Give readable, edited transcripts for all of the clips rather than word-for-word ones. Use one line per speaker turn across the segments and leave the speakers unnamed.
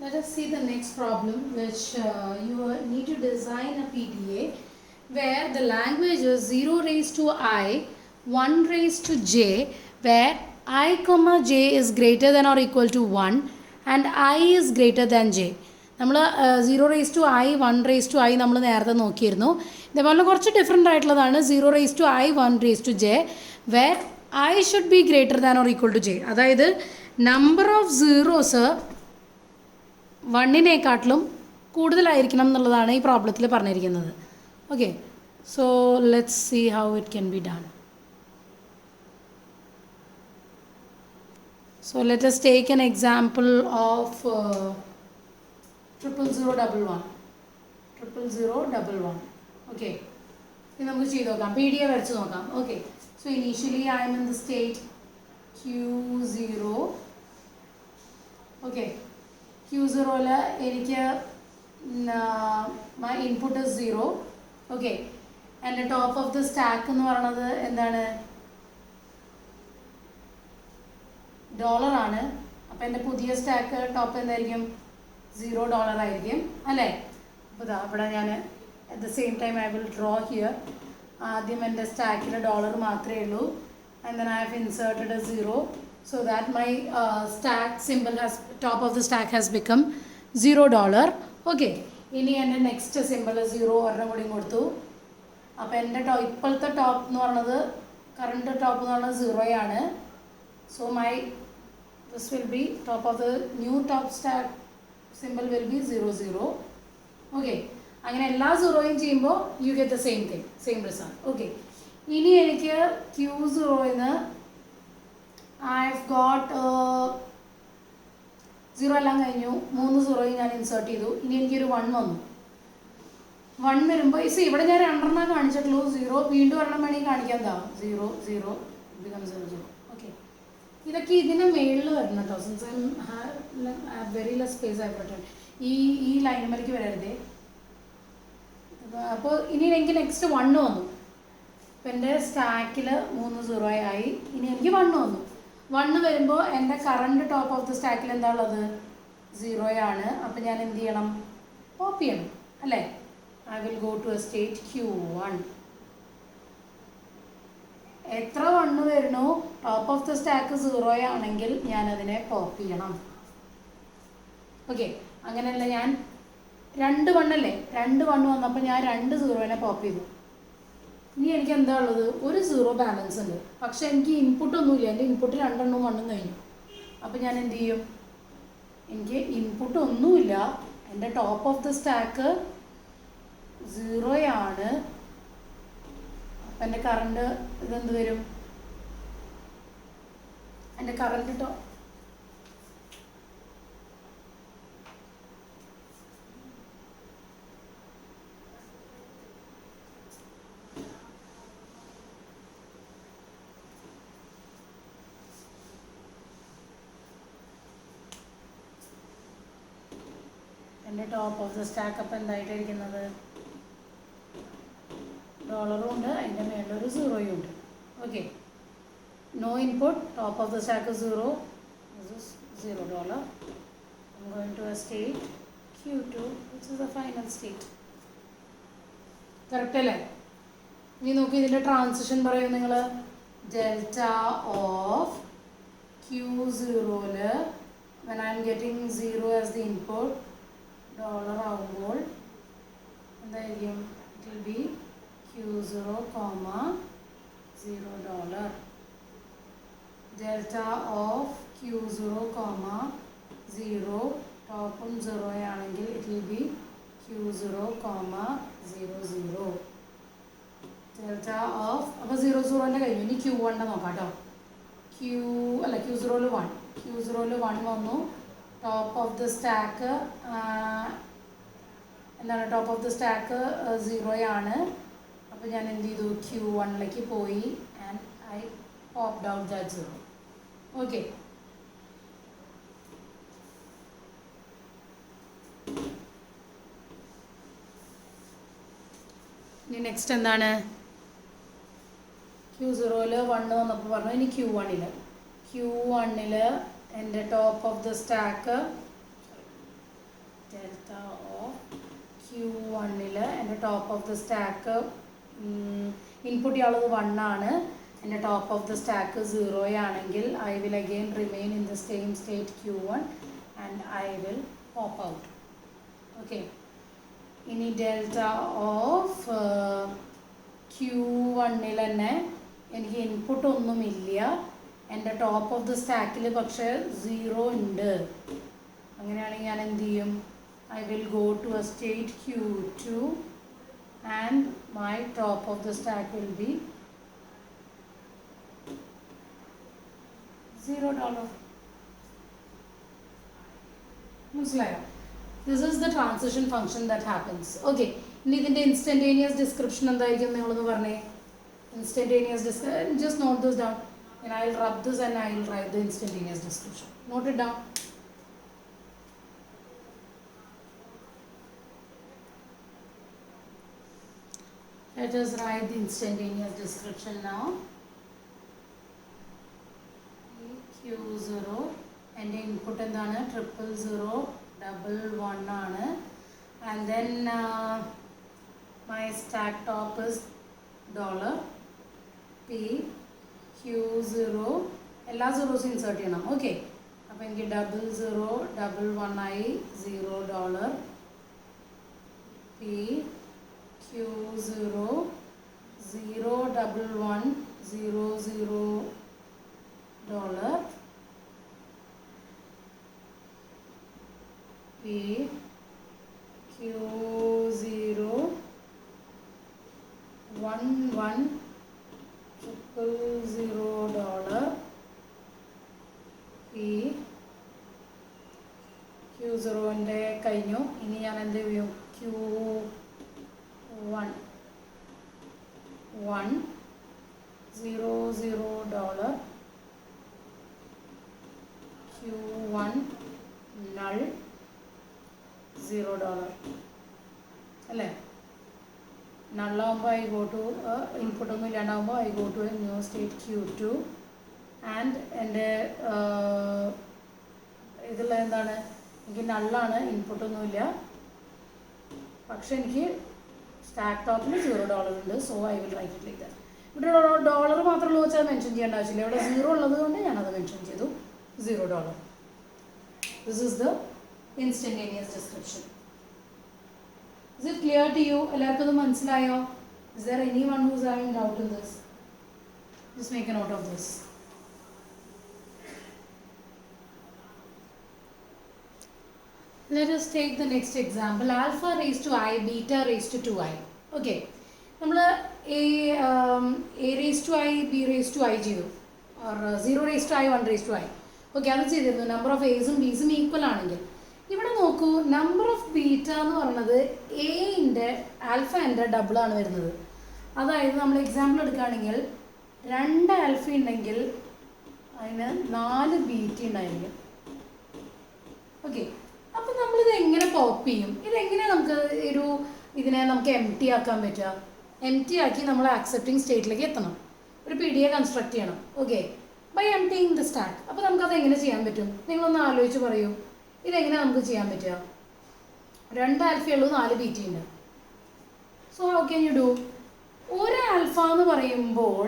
Let us see the next problem, which you need to design a PDA where the language is 0 raised to I, 1 raised to j, where I comma j is greater than or equal to 1 and I is greater than j. നമ്മൾ 0 raise to i 1 raise to i നമ്മൾ നേരത്തെ നോക്കിയിരുന്നു. ഇതേപോലെ കുറച്ച് different ആയിട്ടുള്ളതാണ് 0 raise to i 1 raise to j where i should be greater than or equal to j. അതായത് number of zeros വണ്ണിനേക്കാട്ടിലും കൂടുതലായിരിക്കണം എന്നുള്ളതാണ് ഈ പ്രോബ്ലത്തിൽ പറഞ്ഞിരിക്കുന്നത്. Okay, so let's see how it can be done. So let us take an example of 00011. 00011. Okay. ഇനി നമുക്ക് ചെയ്ത് നോക്കാം, പി ഡി എ വരച്ച് നോക്കാം. Okay, so initially I am in the state Q0. Okay, Q0യിൽ എനിക്ക് മൈ ഇൻപുട്ട് ഇസ് 0. ഓക്കെ, എൻ്റെ top of the stack എന്ന് പറയുന്നത് എന്താണ്? $ആണ്. അപ്പോൾ എൻ്റെ പുതിയ സ്റ്റാക്ക് ടോപ്പ് എന്തായിരിക്കും? $0 ആയിരിക്കും അല്ലേ? അപ്പോൾ ഇതാ ഇവിടെ ഞാൻ at the same time I will draw here. ആദ്യം എൻ്റെ സ്റ്റാക്കിൽ ഡോളർ മാത്രമേ ഉള്ളൂ. And then I have inserted A 0 so that my stack simple has top of the stack has become $0. Okay, ഇനി എൻ്റെ നെക്സ്റ്റ് സിമ്പിൾ 0 ഒരെണ്ണം കൂടി കൊടുത്തു. അപ്പോൾ എൻ്റെ ഇപ്പോഴത്തെ ടോപ്പ് എന്ന് പറയുന്നത് കറണ്ട് ടോപ്പ് എന്ന് പറയുന്നത് 0 ആണ്. So this will be top of the new top stack symbol will be 0. Okay, അങ്ങനെ എല്ലാ സീറോയും ചെയ്യുമ്പോൾ you get the same thing, same result. Okay, ഇനി എനിക്ക് Q0ന്ന് ഐ ഹവ് ഗോട്ട് 0 എല്ലാം കഴിഞ്ഞു, 3 സീറോയും ഞാൻ ഇൻസേർട്ട് ചെയ്തു. ഇനി എനിക്കൊരു 1 വന്നു. 1 വരുമ്പോൾ ഇവിടെ ഞാൻ 2 കാണിച്ചിട്ടുള്ളൂ. 0 വീണ്ടും ഒരെണ്ണം വേണമെങ്കിൽ കാണിക്കാൻ എന്താ 0 ബിക്കം 0. ഇതൊക്കെ ഇതിന് മേളിൽ വരണം കേട്ടോ. Since I very less space ആയിക്കോട്ടെ, ഈ ലൈനുമേലേക്ക് വരരുതേ. അപ്പോൾ ഇനി എനിക്ക് നെക്സ്റ്റ് 1 വന്നു. അപ്പോൾ എൻ്റെ സ്റ്റാക്കിൽ 3 സീറോ ആയി. ഇനി എനിക്ക് 1 വന്നു. 1 വരുമ്പോൾ എൻ്റെ കറണ്ട് ടോപ്പ് ഓഫ് ദ സ്റ്റാക്കിൽ എന്താ ഉള്ളത്? 0 ആണ്. അപ്പോൾ ഞാൻ എന്ത് ചെയ്യണം? പോപ്പ് ചെയ്യണം അല്ലേ? I will go to a state Q1. എത്ര 1 വരുന്നു? ടോപ്പ് ഓഫ് ദ സ്റ്റാക്ക് 0 ആണെങ്കിൽ ഞാനതിനെ പോപ്പ് ചെയ്യണം. ഓക്കെ, അങ്ങനെയല്ല, ഞാൻ 2 1 അല്ലേ, 2 1 വന്നപ്പോൾ ഞാൻ 2 സീറോനെ പോപ്പ് ചെയ്തു. ഇനി എനിക്ക് എന്താ ഉള്ളത്? ഒരു 0 ബാലൻസ് ഉണ്ട്. പക്ഷെ എനിക്ക് ഇൻപുട്ടൊന്നുമില്ല. എൻ്റെ ഇൻപുട്ട് 2 1 കഴിഞ്ഞു. അപ്പോൾ ഞാൻ എന്ത് ചെയ്യും? എനിക്ക് ഇൻപുട്ട് ഒന്നുമില്ല, എൻ്റെ ടോപ്പ് ഓഫ് ദ സ്റ്റാക്ക് 0 ആണ്. അപ്പം എൻ്റെ കറണ്ട് ഇതെന്ത് വരും? എൻ്റെ കറണ്ട് എൻ്റെ ടോപ്പ് ഓഫ് ദ സ്റ്റാക്ക് അപ്പം എന്തായിട്ടിരിക്കുന്നത്? ഡോളറും ഉണ്ട്, അതിൻ്റെ മേളിലൊരു 0യും ഉണ്ട്. Okay, no input, top of the stack is 0. This is $0. I'm going to a state Q2, which is the final state. Correct അല്ലേ? ഇനി നോക്കി ഇതിൻ്റെ ട്രാൻസിഷൻ പറയും നിങ്ങൾ. ഡെൽറ്റ ഓഫ് Q0ൽ when I am getting 0 as the input, dollar ആകുമ്പോൾ എന്തായിരിക്കും? It will be Q0, $0. Delta of Q0, 0, ടോപ്പും 0 ആണെങ്കിൽ it will be Q0, 0. Delta of അപ്പോൾ 0 കഴിഞ്ഞു. ഇനി Q1 നോക്കാം കേട്ടോ. Q0ൽ 1. Q0ൽ 1 വന്നു. ടോപ്പ് ഓഫ് ദ സ്റ്റാക്ക് എന്താണ്? ടോപ്പ് ഓഫ് ദ സ്റ്റാക്ക് 0 ആണ്. അപ്പോൾ ഞാൻ എന്ത് ചെയ്തു? Q1ലേക്ക് പോയി and I popped out that 0. Okay, ഇനി നെക്സ്റ്റ് എന്താണ്? Q0ൽ 1 വന്നപ്പോൾ പറഞ്ഞു ഇനി Q1ൽ എൻ്റെ top of the stack delta of Q1 എൻ്റെ top of the stack input ചെയ്യാനുള്ളത് 1 ആണ്. എൻ്റെ ടോപ്പ് ഓഫ് ദ സ്റ്റാക്ക് 0 ആണെങ്കിൽ I will again remain in the same state Q1 and I will pop out. Okay, ഇനി delta of Q1 തന്നെ എനിക്ക് input ഒന്നുമില്ല, എൻ്റെ ടോപ്പ് ഓഫ് ദ സ്റ്റാക്കിൽ പക്ഷേ 0 ഉണ്ട്. അങ്ങനെയാണെങ്കിൽ ഞാൻ എന്ത് ചെയ്യും? I will go to a state Q2 and my top of the stack will be $0. This is the transition function that happens. Okay, in the instantaneous description instantaneous description, just note this down and I will rub this and I will write the instantaneous description. Note it down. Let us write the instantaneous description now. Q0 and input എന്താണ്? 00011 ആണ്. And then my stack top is $P Q0 എല്ലാ zeros insert ചെയ്യണം. Okay, അപ്പോൾ എനിക്ക് 0011 ആയി $0 P Q0 011 $00 P Q0 11 $000 P Q0 കഴിഞ്ഞു. ഇനി ഞാൻ എന്ത് ചെയ്യും? Q1 $00 Q1 null $0 അല്ലേ? നള്ളാകുമ്പോൾ ഐ ഗോ ടു ഇൻപുട്ടൊന്നും ഇല്ലാണ്ടാകുമ്പോൾ I go to a new state Q2 and എൻ്റെ ഇതുള്ള എന്താണ്? എനിക്ക് നള്ളാണ്, ഇൻപുട്ടൊന്നുമില്ല, പക്ഷെ എനിക്ക് സ്റ്റാക്ക് ടോപ്പിൽ $0 ഉണ്ട്. So I will write it like that. ഇവിടെ ഡോളർ മാത്രമേ വെച്ചാൽ മെൻഷൻ ചെയ്യേണ്ട ആവശ്യമില്ല. ഇവിടെ 0 ഉള്ളത് കൊണ്ട് ഞാനത് മെൻഷൻ ചെയ്തു, $0. This is the instantaneous description. Is it clear to you? എല്ലാവർക്കും ഇത് മനസ്സിലായോ? Is there anyone who is having doubt in this? Just make a note of this. Let us take the next example. Alpha raised to I, beta raised to 2i. Okay. നമ്മൾ A raised to I, B raised to I ചെയ്തു, or 0 raised to I, 1 raised to I. Okay, അത് ചെയ്തിരുന്നു. Number of എസും ബീസും equal ആണെങ്കിൽ. ഇവിടെ നോക്കൂ, number of beta എന്ന് പറയുന്നത് എന്റെ ആൽഫേൻ്റെ ഡബിളാണ് വരുന്നത്. അതായത് നമ്മൾ എക്സാമ്പിൾ എടുക്കുകയാണെങ്കിൽ 2 ആൽഫ ഉണ്ടെങ്കിൽ അതിന് 4 ബീറ്റ ഉണ്ടായിരിക്കും. ഓക്കെ, അപ്പം നമ്മളിത് എങ്ങനെ പോപ്പ് ചെയ്യും? ഇതെങ്ങനെ നമുക്ക് ഇതിനെ നമുക്ക് എം ടി ആക്കാൻ പറ്റുക? എം ടി ആക്കി നമ്മൾ ആക്സെപ്റ്റിംഗ് സ്റ്റേറ്റിലേക്ക് എത്തണം. ഒരു PDA കൺസ്ട്രക്ട് ചെയ്യണം. Okay, by emptying the stack. അപ്പോൾ നമുക്കത് എങ്ങനെ ചെയ്യാൻ പറ്റും? നിങ്ങളൊന്ന് ആലോചിച്ച് പറയൂ, ഇതെങ്ങനെ നമുക്ക് ചെയ്യാൻ പറ്റുക? 2 ആൽഫയുള്ളൂ, 4 ബീറ്റ ഉണ്ട്. So how can you do? ഒരു ആൽഫ എന്ന് പറയുമ്പോൾ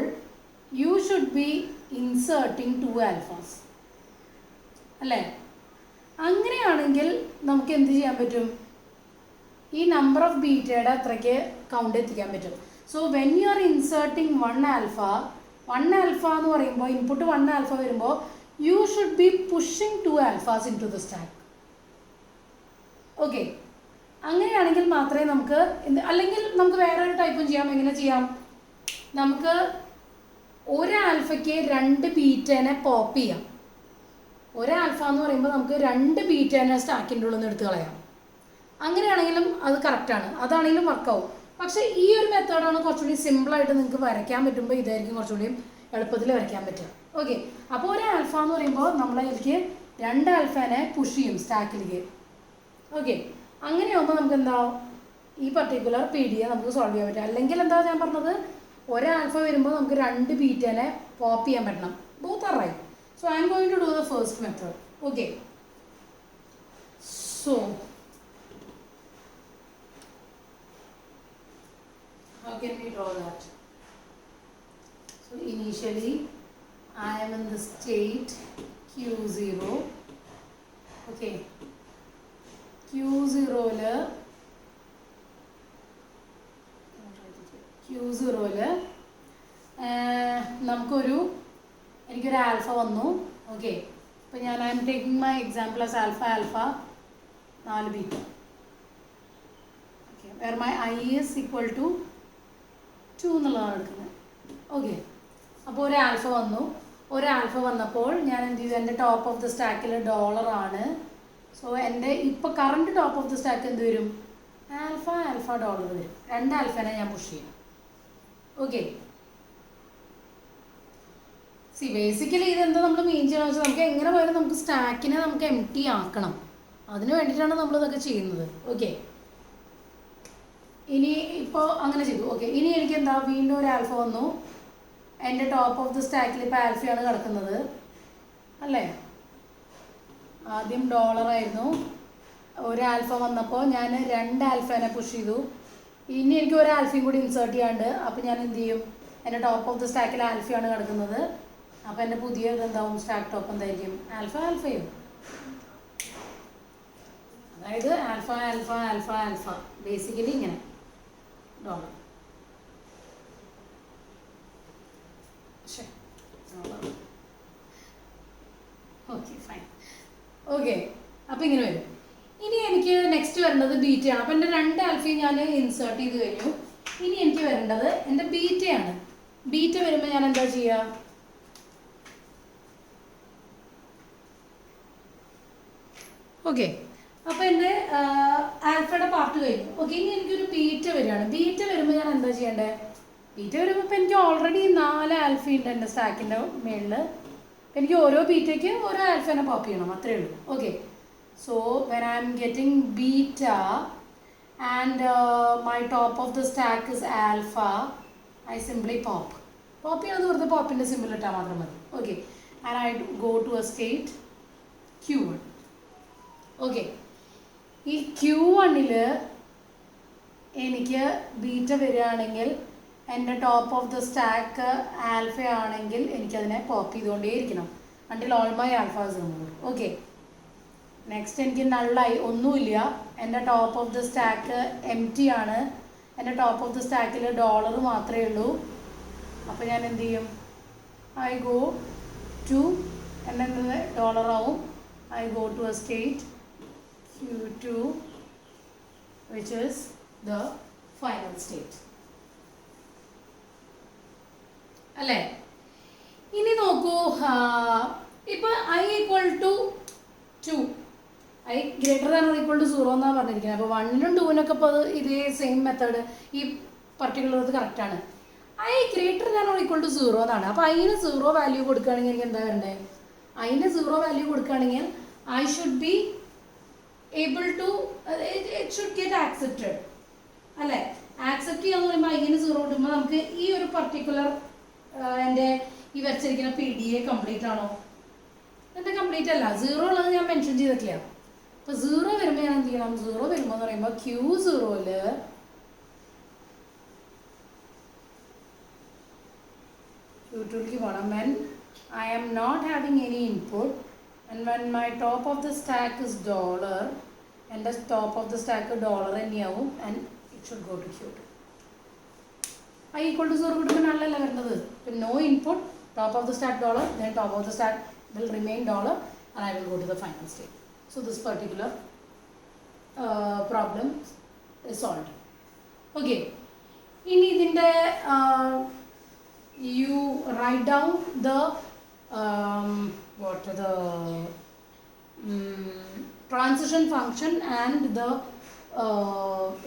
U should B inserting 2 alphas അല്ലേ? അങ്ങനെയാണെങ്കിൽ നമുക്ക് എന്ത് ചെയ്യാൻ പറ്റും? ഈ നമ്പർ ഓഫ് ബീറ്റയുടെ അത്രയ്ക്ക് കൗണ്ട് എത്തിക്കാൻ പറ്റും. So when you are inserting 1 alpha എന്ന് പറയുമ്പോൾ ഇൻപുട്ട് 1 ആൽഫ വരുമ്പോൾ you should be pushing 2 alphas into the stack. Okay, അങ്ങനെയാണെങ്കിൽ മാത്രമേ നമുക്ക് അല്ലെങ്കിൽ നമുക്ക് വേറൊരു ടൈപ്പും ചെയ്യാം. എങ്ങനെ ചെയ്യാം? നമുക്ക് 1 ആൽഫയ്ക്ക് 2 ബീറ്റേനെ പോപ്പ് ചെയ്യാം. 1 ആൽഫ എന്ന് പറയുമ്പോൾ നമുക്ക് 2 ബീറ്റേനെ സ്റ്റാക്കിൻ്റെ ഉള്ളിൽ നിന്ന് എടുത്ത് കളയാം. അങ്ങനെയാണെങ്കിലും അത് കറക്റ്റാണ്, അതാണെങ്കിലും വർക്കാവും. പക്ഷേ ഈ ഒരു മെത്തേഡാണ് കുറച്ചുകൂടി സിമ്പിളായിട്ട് നിങ്ങൾക്ക് വരയ്ക്കാൻ പറ്റുമ്പോൾ ഇതായിരിക്കും കുറച്ചുകൂടി എളുപ്പത്തിൽ വരയ്ക്കാൻ പറ്റുക. ഓക്കെ, അപ്പോൾ 1 ആൽഫ എന്ന് പറയുമ്പോൾ നമ്മളതിലേക്ക് 2 ആൽഫേനെ പുഷ് ചെയ്യും സ്റ്റാക്കിലേക്ക്. ഓക്കെ, അങ്ങനെയാകുമ്പോൾ നമുക്ക് എന്താ ഈ പർട്ടിക്കുലർ PDA നമുക്ക് സോൾവ് ചെയ്യാൻ പറ്റും. അല്ലെങ്കിൽ എന്താ ഞാൻ പറഞ്ഞത്, 1 ആൽഫ വരുമ്പോൾ നമുക്ക് 2 ബീറ്റേനെ പോപ്പ് ചെയ്യാൻ പറ്റണം. Both are right. So I am going to do the first method. Okay. So How can we draw that? So initially I am in the state Q0. Okay, Q0 നമുക്കൊരു എനിക്കൊരു alpha വന്നു. Okay, അപ്പോൾ ഞാൻ I'm taking my example as alpha 4 beta. Okay, where my i is equal to 2 എന്നുള്ളതാണ് എടുക്കുന്നത്. Okay, അപ്പോൾ ഒരു alpha വന്നപ്പോൾ ഞാൻ എന്ത് ചെയ്തു, എൻ്റെ ടോപ്പ് ഓഫ് ദ സ്റ്റാക്കിൽ ഡോളറാണ്. സോ എൻ്റെ ഇപ്പോൾ current top of the stack എന്ത് വരും, ആൽഫ ഡോളർ വരും. 2 ആൽഫേനെ ഞാൻ പുഷ് ചെയ്യും. ഓക്കെ, സി ബേസിക്കലി ഇതെന്താ നമ്മൾ മീൻ ചെയ്യണമെന്ന് വെച്ചാൽ നമുക്ക് എങ്ങനെ പോയാലും നമുക്ക് സ്റ്റാക്കിനെ നമുക്ക് എം ടി ആക്കണം. അതിന് വേണ്ടിയിട്ടാണ് നമ്മളിതൊക്കെ ചെയ്യുന്നത്. ഓക്കെ, ഇനി ഇപ്പോൾ അങ്ങനെ ചെയ്തു. ഓക്കെ, ഇനി എനിക്ക് എന്താ, വീണ്ടും ഒരു ആൽഫ വന്നു. എൻ്റെ ടോപ്പ് ഓഫ് ദ സ്റ്റാക്കിൽ ഇപ്പോൾ ആൽഫയാണ് കിടക്കുന്നത് അല്ലേ. ആദ്യം ഡോളറായിരുന്നു, ഒരു ആൽഫ വന്നപ്പോൾ ഞാൻ 2 ആൽഫേനെ പുഷ് ചെയ്തു. ഇനി എനിക്ക് ഒരു ആൽഫയും കൂടി ഇൻസേർട്ട് ചെയ്യാണ്ട്. അപ്പോൾ ഞാൻ എന്ത് ചെയ്യും, എൻ്റെ ടോപ്പ് ഓഫ് ദ സ്റ്റാക്കിൽ ആൽഫയാണ് കിടക്കുന്നത്. അപ്പോൾ എൻ്റെ പുതിയ എന്താവും, സ്റ്റാക്ക് ടോപ്പ് എന്തായിരിക്കും, ആൽഫയും. അതായത് ആൽഫ ബേസിക്കലി ഇങ്ങനെ ഡോളർ. Okay fine. ഓക്കെ, അപ്പോൾ ഇങ്ങനെ വരും. ഇനി എനിക്ക് നെക്സ്റ്റ് വരേണ്ടത് ബീറ്റയാണ്. അപ്പോൾ എൻ്റെ 2 ആൽഫയും ഞാൻ ഇൻസേർട്ട് ചെയ്ത് കഴിഞ്ഞു. ഇനി എനിക്ക് വരേണ്ടത് എൻ്റെ ബീറ്റയാണ്. ബീറ്റ വരുമ്പോൾ ഞാൻ എന്താ ചെയ്യുക, ഓക്കെ, അപ്പോൾ എൻ്റെ ആൽഫയുടെ പാർട്ട് കഴിഞ്ഞു. ഓക്കെ, ഇനി എനിക്കൊരു ബീറ്റ വരികയാണ്. ബീറ്റ വരുമ്പോൾ ഞാൻ എന്താ ചെയ്യേണ്ടത്, ബീറ്റ വരുമ്പോൾ ഇപ്പോൾ എനിക്ക് ഓൾറെഡി 4 ആൽഫ ഉണ്ട് എൻ്റെ സ്റ്റാക്കിൻ്റെ മുകളിൽ. എനിക്ക് ഓരോ ബീറ്റയ്ക്ക് ഓരോ ആൽഫേനെ പോപ്പ് ചെയ്യണം, അത്രയേ ഉള്ളൂ. Okay, so when I am getting beta and my top of the stack is alpha, I simply pop ചെയ്യുന്നത് വെറുതെ പോപ്പിൻ്റെ സിമ്പിൾ ഇട്ടാൽ മാത്രം മതി. Okay, and I go to a state Q1. Okay, ഈ Q1 എനിക്ക് ബീറ്റ വരികയാണെങ്കിൽ എൻ്റെ top of the stack alpha ആണെങ്കിൽ എനിക്കതിനെ പോപ്പ് ചെയ്തുകൊണ്ടേയിരിക്കണം until all my alphas removed. ഓക്കെ, നെക്സ്റ്റ് എനിക്ക് നള്ളായി ഒന്നുമില്ല, എൻ്റെ top of the stack empty ആണ്. എൻ്റെ ടോപ്പ് ഓഫ് ദ സ്റ്റാക്കിൽ ഡോളർ മാത്രമേ ഉള്ളൂ. അപ്പോൾ ഞാൻ എന്ത് ചെയ്യും, ഐ ഗോ ടു എൻ്റെ ഡോളറാവും. I go to a state Q2 which is the final state. അല്ലേ, ഇനി നോക്കൂ, ഇപ്പോൾ i equal to 2, i greater than or equal to 0 എന്നാണ് പറഞ്ഞിരിക്കുന്നത്. അപ്പോൾ 1നും 2നും ഇപ്പോൾ ഇതേ സെയിം മെത്തേഡ് ഈ പർട്ടിക്കുലർ ഇത് കറക്റ്റാണ്. I greater than or equal to 0 എന്നാണ്. അപ്പോൾ അതിന് 0 വാല്യൂ കൊടുക്കുകയാണെങ്കിൽ എനിക്ക് എന്താ വേണ്ടത്, അതിന് 0 വാല്യൂ കൊടുക്കുകയാണെങ്കിൽ i should be able to, it should get accepted അല്ലേ. ആക്സെപ്റ്റ് ചെയ്യാന്ന് പറയുമ്പോൾ അതിന് 0 കിട്ടുമ്പോൾ നമുക്ക് ഈ ഒരു പർട്ടിക്കുലർ എൻ്റെ ഈ വരച്ചിരിക്കുന്ന PDA കംപ്ലീറ്റ് ആണോ, എൻ്റെ കംപ്ലീറ്റ് അല്ല, 0 ഉള്ളത് ഞാൻ മെൻഷൻ ചെയ്തിട്ടില്ല. അപ്പോൾ 0 വരുമ്പോൾ ഞാൻ എന്ത് ചെയ്യണം, 0 വരുമ്പോൾ എന്ന് പറയുമ്പോൾ Q0 Q2 പോകണം. when I am not having any input and when my top of the stack is dollar, എൻ്റെ top of the stack dollar തന്നെയാവും and it should go to Q2. I equal to 0 കിട്ടുമ്പോൾ നല്ലല്ല വരുന്നത്. ഇപ്പം no input, top of the stack dollar, then top of the stack will remain dollar and I will go to the final state. So this particular problem is solved. Okay, ഇനി ഇതിൻ്റെ you write down the transition function and the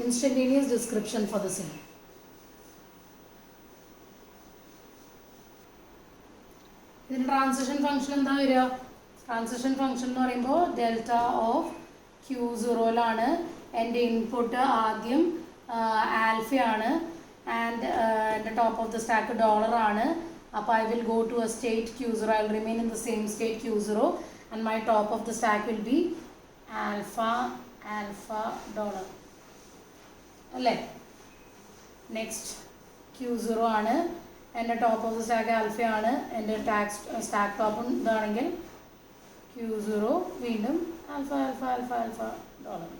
instantaneous description for the same. ഇതിന് transition function എന്താ വരിക, transition function എന്ന് പറയുമ്പോൾ delta of Q0 എൻ്റെ input ആദ്യം ആൽഫയാണ് ആൻഡ് എൻ്റെ ടോപ്പ് ഓഫ് ദ സ്റ്റാക്ക് ഡോളറാണ്. അപ്പോൾ I will go to a state Q0, I will remain in the same state Q0 and my top of the stack will be alpha dollar അല്ലേ. Next Q0 ആണ്, എൻ്റെ top of the stack alpha ആണ്, എൻ്റെ stack ടോപ്പും ഇതാണെങ്കിൽ Q0 വീണ്ടും alpha alpha alpha alpha dollar.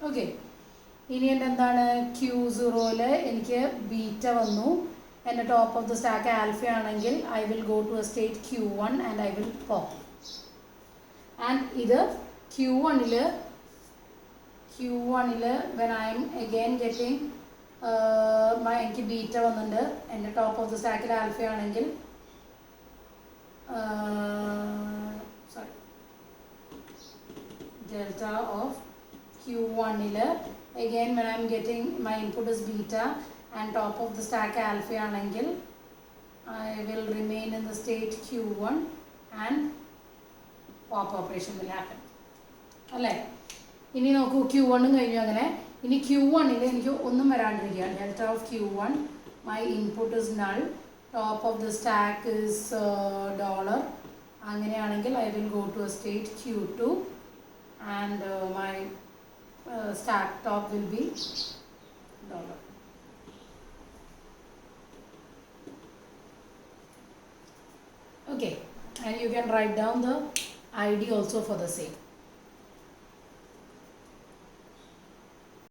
Okay, ഇനി എൻ്റെ എന്താണ് Q0യിൽ എനിക്ക് ബീറ്റ വന്നു, എൻ്റെ top of the stack alpha ആണെങ്കിൽ I will go to a state Q1 and I will pop. And ഇത് Q1ൽ when I am again getting എനിക്ക് ബീറ്റ വന്നിട്ടുണ്ട്, എൻ്റെ ടോപ്പ് ഓഫ് ദ സ്റ്റാക്കിൽ ആൽഫ ആണെങ്കിൽ സോറി ഡെൽറ്റ ഓഫ് Q1ൽ again when I am getting my input is beta and top of the stack alpha ആണെങ്കിൽ I will remain in the state Q1 and pop operation will happen. അല്ലേ? ഇനി നോക്കൂ, Q1 കഴിഞ്ഞു. അങ്ങനെ ഇനി Q1ൽ എനിക്ക് ഒന്നും വരാണ്ടിരിക്കുക. Delta of Q1, my input is null, top of the stack is dollar. അങ്ങനെയാണെങ്കിൽ I will go to a state Q2 and my stack top will be dollar. Okay, and you can write down the ID also for the same.